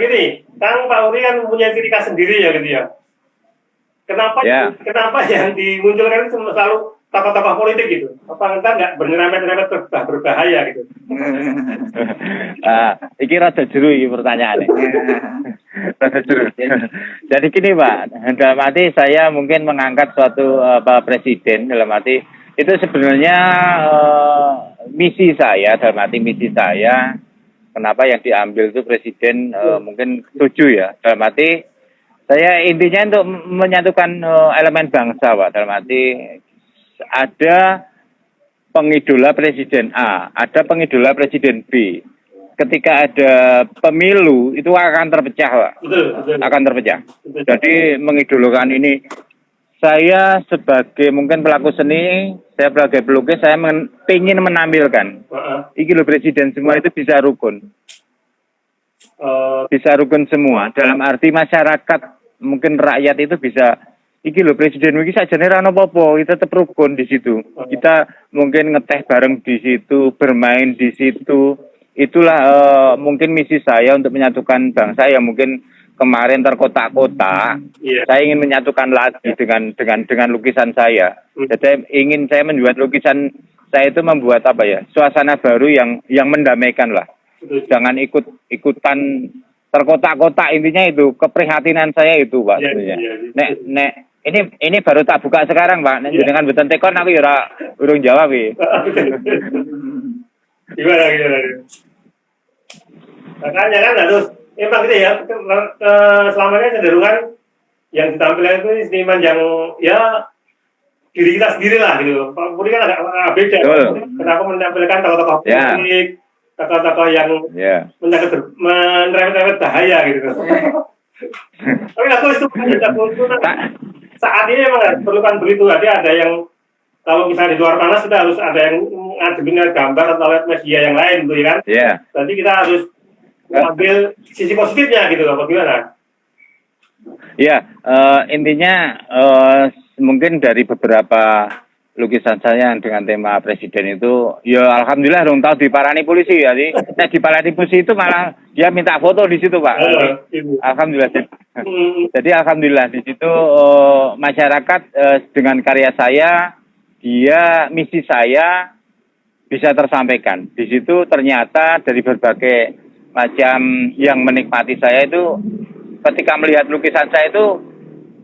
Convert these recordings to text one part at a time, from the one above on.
gini, Kang Pak Uri kan punya ciri khas sendiri ya gitu ya. Kenapa yang dimunculkan itu selalu tokoh-tokoh politik gitu? Apa kita nggak bernyerempet-nyerempet berbahaya gitu? Iki rada jeru iki pertanyaannya. Rada jeru. Jadi gini Pak, dalam arti saya mungkin mengangkat suatu presiden, dalam arti itu sebenarnya misi saya, dalam arti misi saya. Kenapa yang diambil itu presiden mungkin setuju ya, dalam arti saya intinya untuk menyatukan elemen bangsa Pak, dalam arti ada pengidola presiden A, ada pengidola presiden B. Ketika ada pemilu itu akan terpecah Pak, akan terpecah. Jadi mengidolakan ini, saya sebagai mungkin pelaku seni, saya sebagai pelukis, saya ingin menampilkan iki loh presiden semua itu bisa rukun. Bisa rukun semua, dalam arti masyarakat, mungkin rakyat itu bisa, iki loh presiden iki sajane ra ono apa-apa, kita tetap rukun di situ. Kita mungkin ngeteh bareng di situ, bermain di situ. Itulah mungkin misi saya untuk menyatukan bangsa yang mungkin kemarin terkotak-kotak. Saya ingin menyatukan lagi dengan lukisan saya. Jadi ingin saya membuat lukisan saya itu membuat apa ya, suasana baru yang mendamaikan lah. Jangan ikutan terkotak-kotak, intinya itu keprihatinan saya itu Pak. Nek ini baru tak buka sekarang Pak. Nek dengan beten tekon aku ya urung jawab ya. Gimana? Makanya kan harus emang gitu ya, selama ini cenderungan yang ditampilkan itu seniman yang ya diri kita sendiri lah gitu. Pak Puri kan agak beda. Kenapa menampilkan tokoh-tokoh politik, tokoh-tokoh yang menyerempet bahaya gitu. Tapi aku itu saat ini memang perlukan begitu. Jadi ada yang kalau misalnya di luar panas kita harus ada yang ngademin gambar atau lihat media yang lain gitu kan. Jadi kita harus ambil sisi positifnya gitu loh, bagaimana? Ya, intinya mungkin dari beberapa lukisan saya dengan tema presiden itu, ya alhamdulillah dong tahu diparani polisi ya. Nah diparani polisi itu malah dia minta foto di situ Pak. Alhamdulillah. Jadi alhamdulillah di situ masyarakat dengan karya saya, dia misi saya bisa tersampaikan. Di situ ternyata dari berbagai macam yang menikmati saya itu, ketika melihat lukisan saya itu,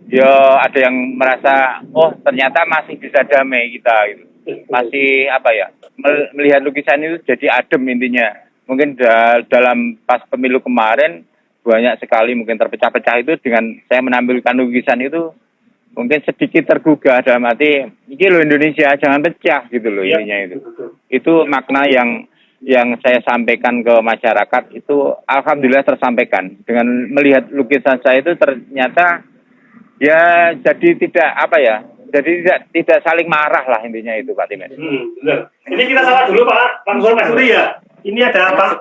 ya ada yang merasa, oh ternyata masih bisa damai kita gitu. Masih apa ya, melihat lukisan itu jadi adem intinya. Mungkin dalam pas pemilu kemarin banyak sekali mungkin terpecah-pecah itu, dengan saya menampilkan lukisan itu mungkin sedikit tergugah, dalam arti ini loh Indonesia jangan pecah gitu loh intinya itu. Itu makna yang saya sampaikan ke masyarakat itu alhamdulillah tersampaikan. Dengan melihat lukisan saya itu ternyata ya jadi tidak apa ya, jadi tidak saling marah lah intinya itu Pak Timen. Benar. Ini kita salah dulu Pak Suri ya. Ini ada Pak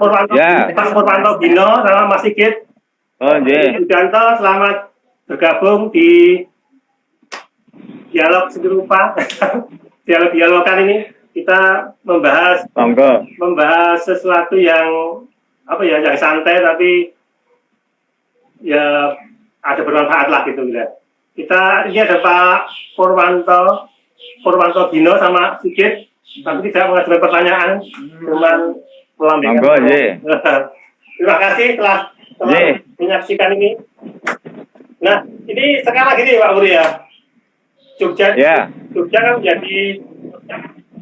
Purwanto Bino sama Mas Sigit. Udanto, selamat bergabung di dialog seni rupa. Dialog-dialogan ini kita membahas sesuatu yang apa ya, yang santai tapi ya ada bermanfaat lah gitu ya. Ini ada Pak Purwanto Bino sama Sigit, tapi tidak mengajukan pertanyaan, cuman melambaikan. Terima kasih telah menyaksikan ini. Nah, ini sekarang lagi nih Pak Uri ya. Jogja kan menjadi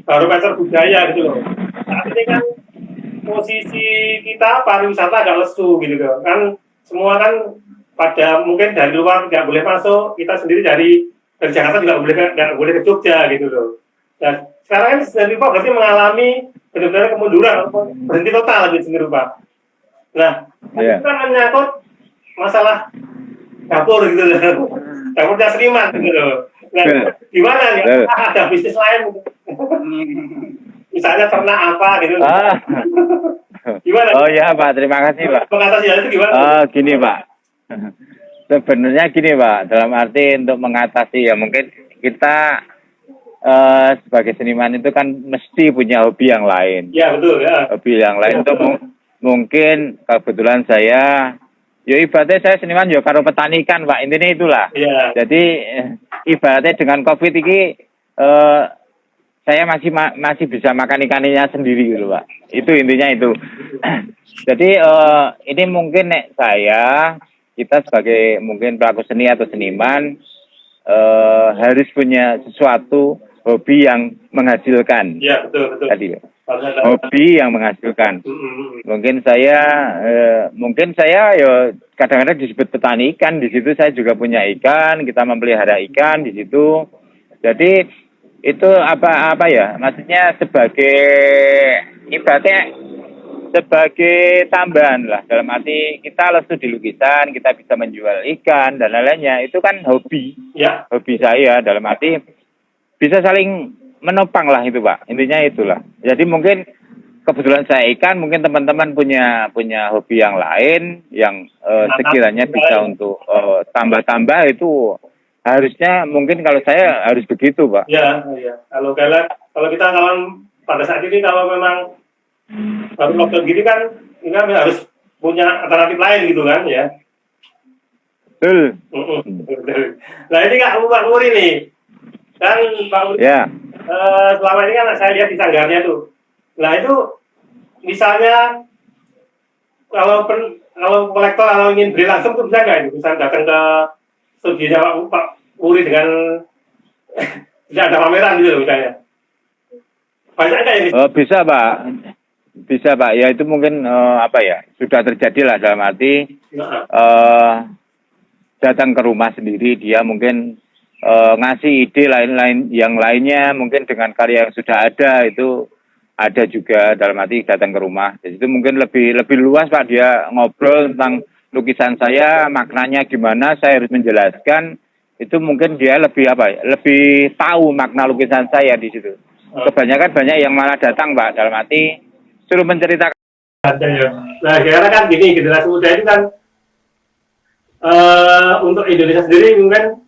barometer budaya gitu loh. Saat ini kan posisi kita pariwisata agak lesu gitu loh. Kan semua kan pada mungkin dari luar nggak boleh masuk, kita sendiri dari Jakarta juga nggak boleh ke Jogja gitu loh. Dan sekarang kan seni rupa berarti mengalami benar-benar kemunduran, berhenti total di seni rupa. Nah, itu kan menyangkut masalah dapur gitu loh. Dapurnya seniman gitu loh. Nah, gimana nih? Ada bisnis lain? Misalnya ternak apa gitu? Gimana? Oh ya Pak, terima kasih Pak. Mengatasi hal itu gimana? Gini Pak. Sebenarnya gini Pak, dalam arti untuk mengatasi ya mungkin kita sebagai seniman itu kan mesti punya hobi yang lain. Ya betul ya. Hobi yang lain itu mungkin kebetulan saya Ya ibaratnya saya seniman ya karo petani ikan Pak, intinya itulah. Iya. Jadi ibaratnya dengan COVID ini saya masih bisa makan ikannya sendiri gitu Pak. Itu intinya itu. Jadi ini mungkin kita sebagai mungkin pelaku seni atau seniman harus punya sesuatu hobi yang menghasilkan. Iya, betul. Tadi hobi yang menghasilkan. Mungkin saya ya kadang-kadang disebut petani ikan. Di situ saya juga punya ikan, kita memelihara ikan di situ. Jadi itu apa ya? Maksudnya sebagai ibaratnya sebagai tambahan lah, dalam arti kita lesu di lukisan, kita bisa menjual ikan dan lain-lainnya, itu kan hobi. Ya. Hobi saya, dalam arti bisa saling menopang lah itu Pak, intinya itulah. Jadi mungkin kebetulan saya ikan, mungkin teman-teman punya hobi yang lain yang sekiranya bisa untuk tambah-tambah, itu harusnya mungkin kalau saya harus begitu Pak. Ya. Kalau kita pada saat ini kalau memang baru lockdown gini kan, ini harus punya alternatif lain gitu kan ya. Betul. Nah ini Pak Muri nih, kan Pak Muri. Ya. Selama ini kan saya lihat di sanggarnya tuh. Nah itu misalnya kalau kolektor kalau ingin beli langsung tuh bisa nggak itu? Bisa datang ke studionya Pak Muri dengan tidak ada pameran gitu loh misalnya. Banyak nggak ini? Bisa Pak. Ya itu mungkin sudah terjadi lah, dalam arti datang ke rumah sendiri, dia mungkin ngasih ide lain-lain yang lainnya, mungkin dengan karya yang sudah ada itu ada juga, dalam arti datang ke rumah. Jadi itu mungkin lebih luas Pak, dia ngobrol tentang lukisan saya, maknanya gimana, saya harus menjelaskan. Itu mungkin dia lebih tahu makna lukisan saya di situ. Kebanyakan banyak yang malah datang Pak, dalam arti suruh menceritakan. Nah, karena kan gini, generasi muda itu kan untuk Indonesia sendiri mungkin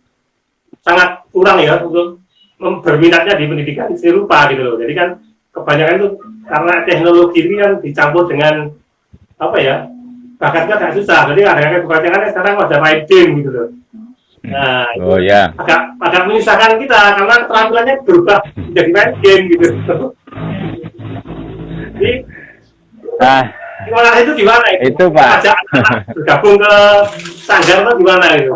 sangat kurang ya untuk berminatnya di pendidikan seni rupa gitu loh. Jadi kan kebanyakan itu karena teknologi ini kan dicampur dengan bakatnya agak susah. Jadi kadang-kadang kebanyakan sekarang ada main game gitu loh. Nah, agak menyusahkan kita karena keterampilannya berubah menjadi main game gitu. Jadi gimana itu Itu Pak. Bergabung ke sanggar atau gimana itu?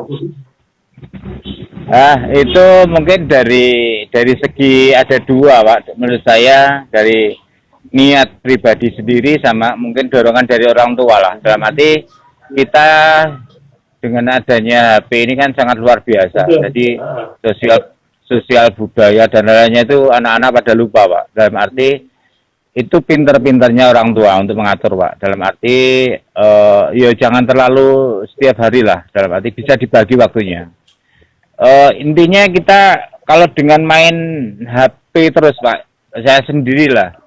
Itu mungkin dari segi ada dua Pak, menurut saya, dari niat pribadi sendiri sama mungkin dorongan dari orang tua lah. Dalam arti kita dengan adanya HP ini kan sangat luar biasa. Jadi sosial budaya dan lainnya itu anak-anak pada lupa Pak. Dalam arti itu pinter-pinternya orang tua untuk mengatur Pak. Dalam arti ya jangan terlalu setiap hari lah. Dalam arti bisa dibagi waktunya. Intinya kita kalau dengan main HP terus Pak, saya sendirilah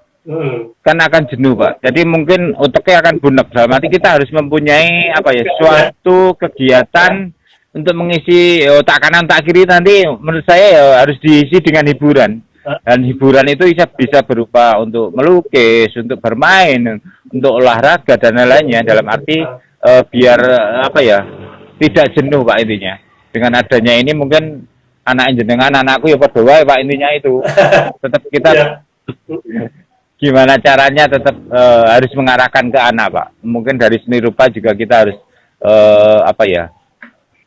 kan akan jenuh Pak. Jadi mungkin otaknya akan bunek. Dalam arti kita harus mempunyai suatu kegiatan untuk mengisi otak kanan otak kiri. Nanti menurut saya harus diisi dengan hiburan. Dan hiburan itu bisa berupa untuk melukis, untuk bermain, untuk olahraga dan lain-lainnya. Dalam arti biar tidak jenuh Pak, intinya. Dengan adanya ini mungkin anak jenengan, anakku ya berdoa Pak, intinya itu. Tetap kita gimana caranya tetap harus mengarahkan ke anak Pak. Mungkin dari seni rupa juga kita harus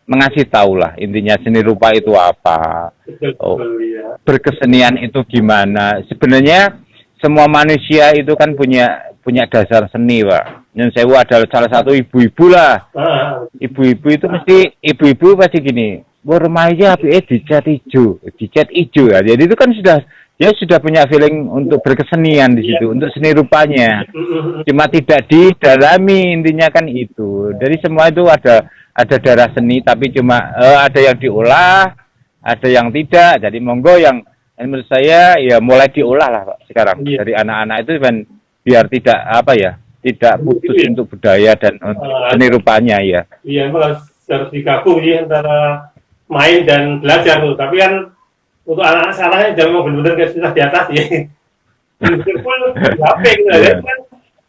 mengasih tahu lah intinya seni rupa itu apa. Berkesenian itu gimana. Sebenarnya semua manusia itu kan punya dasar seni Pak. Yang saya adalah salah satu ibu-ibu lah. Ibu-ibu itu ibu-ibu pasti gini, remaja dicat hijau ya. Jadi itu kan sudah punya feeling untuk berkesenian di situ, untuk seni rupanya. Cuma tidak didalami, intinya kan itu. Dari semua itu ada darah seni, tapi cuma ada yang diolah, ada yang tidak. Jadi monggo yang menurut saya ya mulai diolah lah Pak sekarang dari anak-anak itu kan, biar tidak putus untuk budaya dan seni rupanya ya. Iya, harus digabung ya antara main dan belajar tuh. Tapi kan untuk anak-anak sekarang jangan benar-benar sudah di atas ya. Benar-benar HP gitu kan.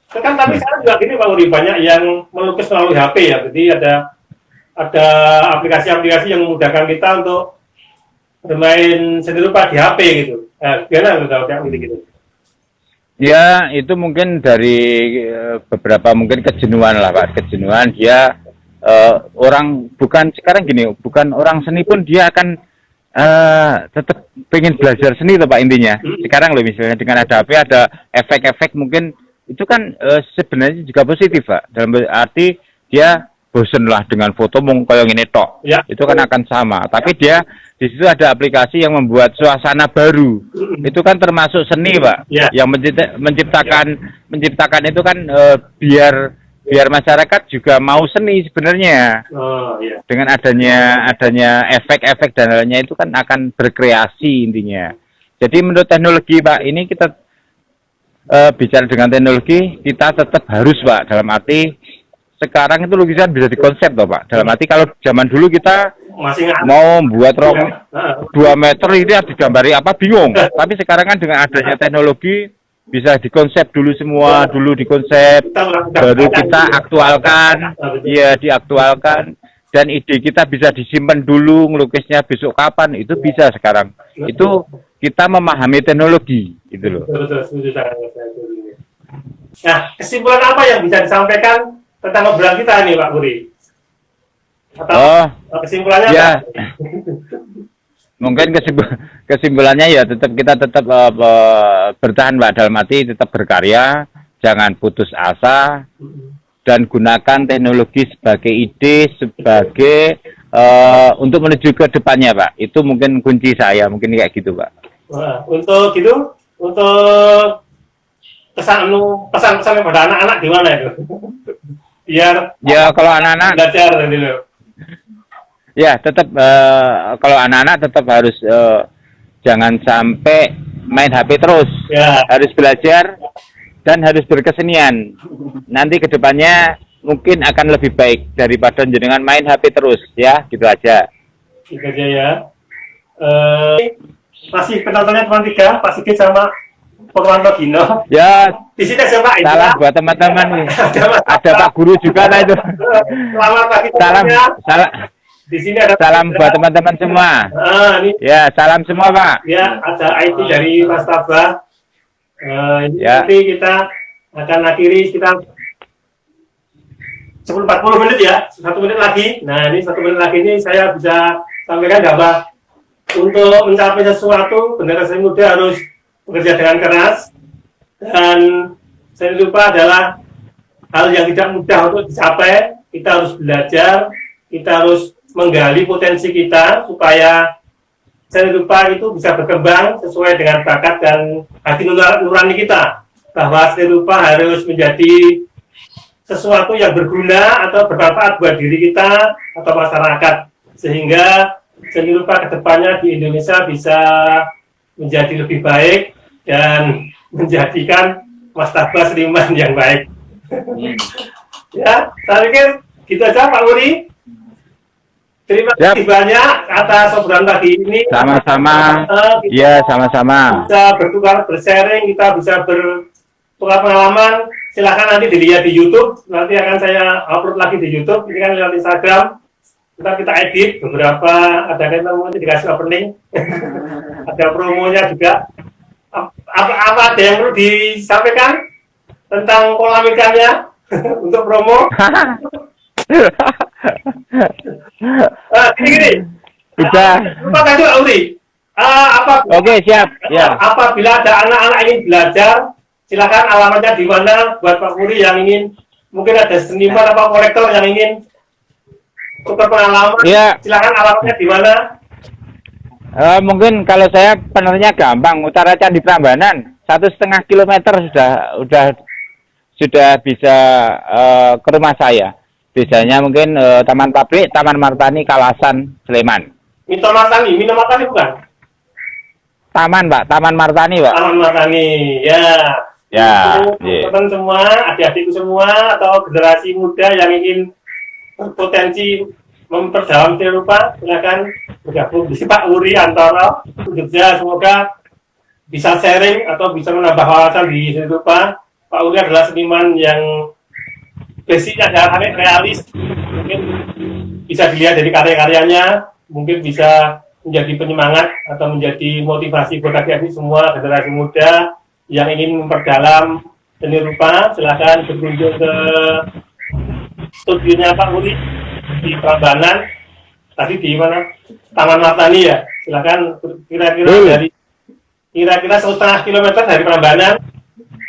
Kan tapi sekarang juga gini Pak Uri, banyak yang melukis melalui HP ya. Jadi ada aplikasi-aplikasi yang memudahkan kita untuk bermain seni rupa di HP gitu. Gimana kalau kayak gitu? Ya, itu mungkin dari beberapa mungkin kejenuhan lah Pak, kejenuhan dia orang bukan sekarang gini, bukan orang seni pun dia akan tetap pengen belajar seni tuh Pak intinya. Sekarang loh misalnya dengan ada HP ada efek-efek mungkin itu kan sebenarnya juga positif Pak. Dalam arti dia bosen lah dengan foto mung koyo ngene tok. Ya. Itu kan akan sama. Tapi dia di situ ada aplikasi yang membuat suasana baru. Itu kan termasuk seni, Pak. Ya. Yang menciptakan itu kan biar masyarakat juga mau seni sebenarnya. Oh, iya. Dengan adanya efek-efek dan lainnya itu kan akan berkreasi intinya. Jadi menurut teknologi, Pak, ini kita bicara dengan teknologi, kita tetap harus, Pak, dalam arti sekarang itu lukisan bisa dikonsep toh Pak. Dalam arti kalau zaman dulu kita masih mau buat rong 2 meter ini digambari apa bingung. Tapi sekarang kan dengan adanya teknologi bisa dikonsep dulu semua, dulu dikonsep, baru kita aktualkan, ya diaktualkan. Dan ide kita bisa disimpan dulu, ngelukisnya besok kapan, itu bisa sekarang. Itu kita memahami teknologi, gitu loh. Nah, kesimpulan apa yang bisa disampaikan tentang obrolan kita nih Pak Buri? Atau kesimpulannya ya, mungkin kesimpulannya ya kita tetap bertahan Pak, dalam arti tetap berkarya, jangan putus asa, dan gunakan teknologi sebagai ide, sebagai untuk menuju ke depannya Pak. Itu mungkin kunci saya, mungkin kayak gitu Pak. Nah, untuk pesan-pesan pada anak-anak gimana itu? Biar ya kalau anak-anak belajar gitu. Ya tetap kalau anak-anak tetap harus jangan sampai main HP terus. Ya. Harus belajar dan harus berkesenian. Nanti kedepannya mungkin akan lebih baik daripada jenengan main HP terus ya, gitu aja. Gitu aja ya. Masih penontonnya cuma 3, Pak Sigit sama Purwanto Gino. Ya, di sini siapa itu? salam buat teman-teman nih. Ada Pak Guru juga lah itu. Selamat pagi semuanya. Di sini ada salam buat teman-teman semua. Ini. Ya, salam semua Pak. Ya, ada IT dari Mas Tabah. Nanti kita akan akhiri sekitar 10-40 menit ya, 1 menit lagi. Nah, ini 1 menit lagi ini saya bisa sampaikan bahwa untuk mencapai sesuatu, generasi muda harus bekerja dengan keras, dan seni rupa adalah hal yang tidak mudah untuk dicapai. Kita harus belajar, kita harus menggali potensi kita supaya seni rupa itu bisa berkembang sesuai dengan bakat dan hati nurani kita, bahwa seni rupa harus menjadi sesuatu yang berguna atau bermanfaat buat diri kita atau masyarakat, sehingga seni rupa kedepannya di Indonesia bisa menjadi lebih baik dan menjadikan Mas Tabah seniman yang baik. Ya, saya pikir gitu aja Pak Uri. Terima kasih banyak atas obrolan pagi ini. Sama-sama. Iya, sama-sama. Bisa bertukar, bersharing, kita bisa bertukar pengalaman. Silahkan nanti dilihat di YouTube. Nanti akan saya upload lagi di YouTube. Ini kan lewat Instagram. Kita edit beberapa, ada kan nanti dikasih opening. Ada promonya juga. Apa ada yang perlu disampaikan tentang kolam ikannya untuk promo? Gini. Bisa. Lupa tadi Auri. Oke, siap. Ya. Apabila ada anak-anak ingin belajar, silakan alamatnya di mana buat Pak Puri yang ingin, mungkin ada seniman atau kolektor yang ingin tukar pengalaman. Ya. Silakan alamatnya di mana? Mungkin kalau saya penernya gampang, Utara Candi Prambanan, 1,5 kilometer sudah bisa ke rumah saya. Biasanya mungkin Taman Pabrik, Taman Martani, Kalasan, Sleman. Mito Martani bukan? Taman Pak, Taman Martani Pak. Taman Martani, ya. Ya. Teman-teman semua, adik-adikku semua, atau generasi muda yang ingin berpotensi memperdalam seni rupa, silakan bergabung di Pak Uri Antoro. Jogja, semoga bisa sharing atau bisa menambah wawasan di seni rupa. Pak Uri adalah seniman yang basicnya adalah realis. Mungkin bisa dilihat dari karya-karyanya, mungkin bisa menjadi penyemangat atau menjadi motivasi buat adik-adik semua generasi muda yang ingin memperdalam seni rupa. Silakan berkunjung ke studionya Pak Uri di Prambanan. Tadi di mana? Taman Martani ya. Silakan kira-kira dari kira-kira 1,5 kilometer dari Prambanan.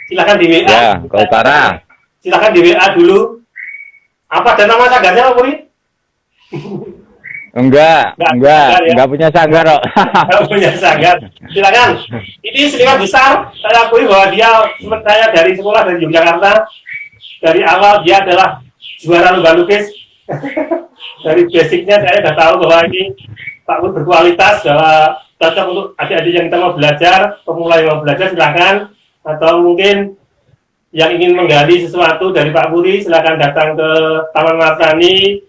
Silakan di WA. Ya, ke utara. Silakan di WA dulu. Apa ada nama sanggarnya Pak Uri? Enggak punya sanggar kok. Enggak punya sanggar. Silakan. Ini seniman besar. Saya akui bahwa dia saya dari sekolah dari Yogyakarta. Dari awal dia adalah juara lomba lukis. Dari basicnya saya sudah tahu bahwa ini Pak Uri berkualitas, bahwa cocok untuk adik-adik yang kita mau belajar, pemula yang mau belajar silakan. Atau mungkin yang ingin menggali sesuatu dari Pak Uri, silakan datang ke Taman Martani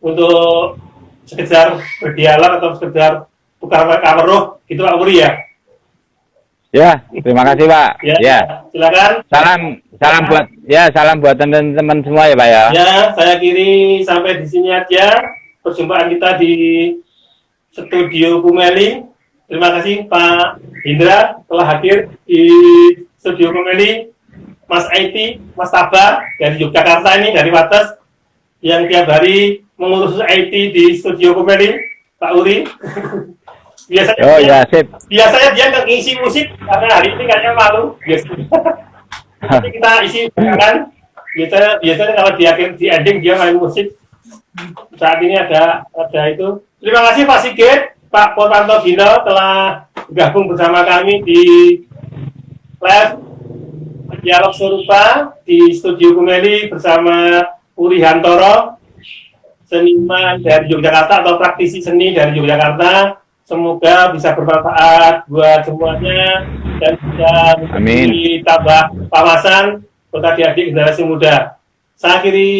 untuk sekedar berdialog atau sekedar tukar kabar roh, gitu Pak Uri ya. Ya, terima kasih Pak. Ya. Silakan. Salam buat teman-teman semua ya Pak ya. Ya, saya kiri sampai di sini aja perjumpaan kita di Studio Kumeli. Terima kasih Pak Indra telah hadir di Studio Kumeli. Mas IT, Mas Taba dari Yogyakarta ini, dari Wates, yang tiap hari mengurus IT di Studio Kumeli, Pak Uri. Biasanya dia ngisi musik, karena hari ini kayaknya malu. Jadi kita isi kan. Biasanya kalau di ending dia main musik. Saat ini ada itu. Terima kasih Pak Sigit, Pak Portanto Gino telah bergabung bersama kami di live dialog serupa di Studio Kumeli bersama Uri Hantoro, seniman dari Yogyakarta atau praktisi seni dari Yogyakarta. Semoga bisa bermanfaat buat semuanya dan bisa ditambah wawasan buat adik-adik generasi muda. Saya akhiri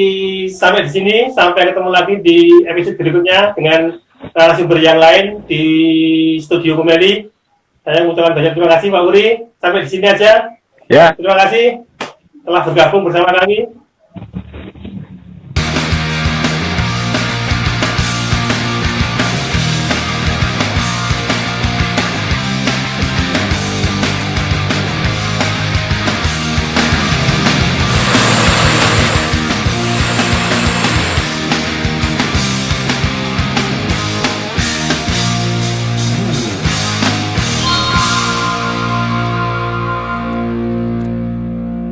sampai di sini, sampai ketemu lagi di episode berikutnya dengan narasumber yang lain di Studio Kumeli. Saya mengucapkan banyak terima kasih Pak Uri. Sampai di sini aja. Ya. Terima kasih telah bergabung bersama kami.